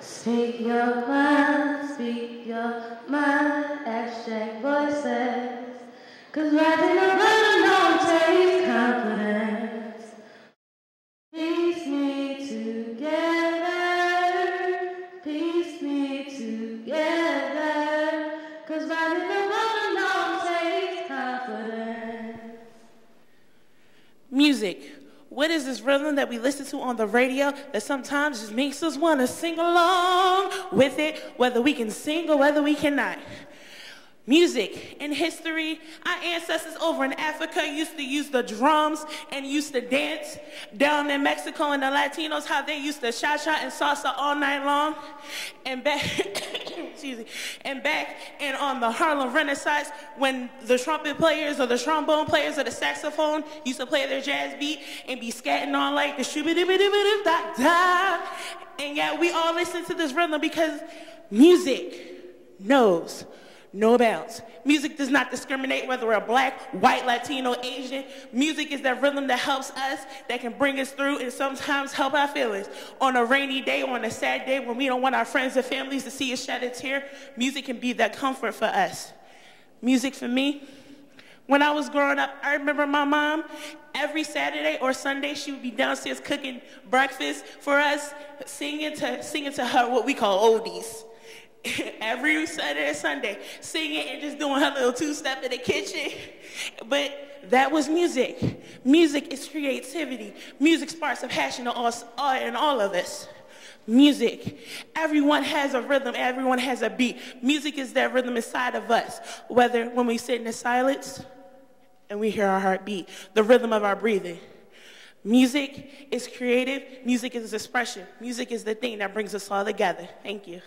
Speak your mind, abstract voices. Cause writing a rhythm don't take confidence. Piece me together. Cause writing a rhythm don't take confidence. Music. What is this rhythm that we listen to on the radio that sometimes just makes us want to sing along with it, whether we can sing or whether we cannot? Music. In history, our ancestors over in Africa used to use the drums and used to dance. Down in Mexico and the Latinos, how they used to cha-cha and salsa all night long. And back, excuse me, and back in on the Harlem Renaissance, when the trumpet players or the trombone players or the saxophone used to play their jazz beat and be scatting on like the shoo-ba-doo-ba-doo-ba-doo-da-da. And yet we all listen to this rhythm because music knows no bounds. Music does not discriminate whether we're black, white, Latino, Asian. Music is that rhythm that helps us, that can bring us through and sometimes help our feelings. On a rainy day, on a sad day when we don't want our friends and families to see us shed a tear, music can be that comfort for us. Music for me, when I was growing up, I remember my mom, every Saturday or Sunday, she would be downstairs cooking breakfast for us, singing to her what we call oldies. Every Saturday or Sunday, singing and just doing her little two-step in the kitchen. But that was music. Music is creativity. Music sparks a passion in all of us. Music. Everyone has a rhythm. Everyone has a beat. Music is that rhythm inside of us. Whether when we sit in the silence and we hear our heartbeat, the rhythm of our breathing. Music is creative. Music is expression. Music is the thing that brings us all together. Thank you.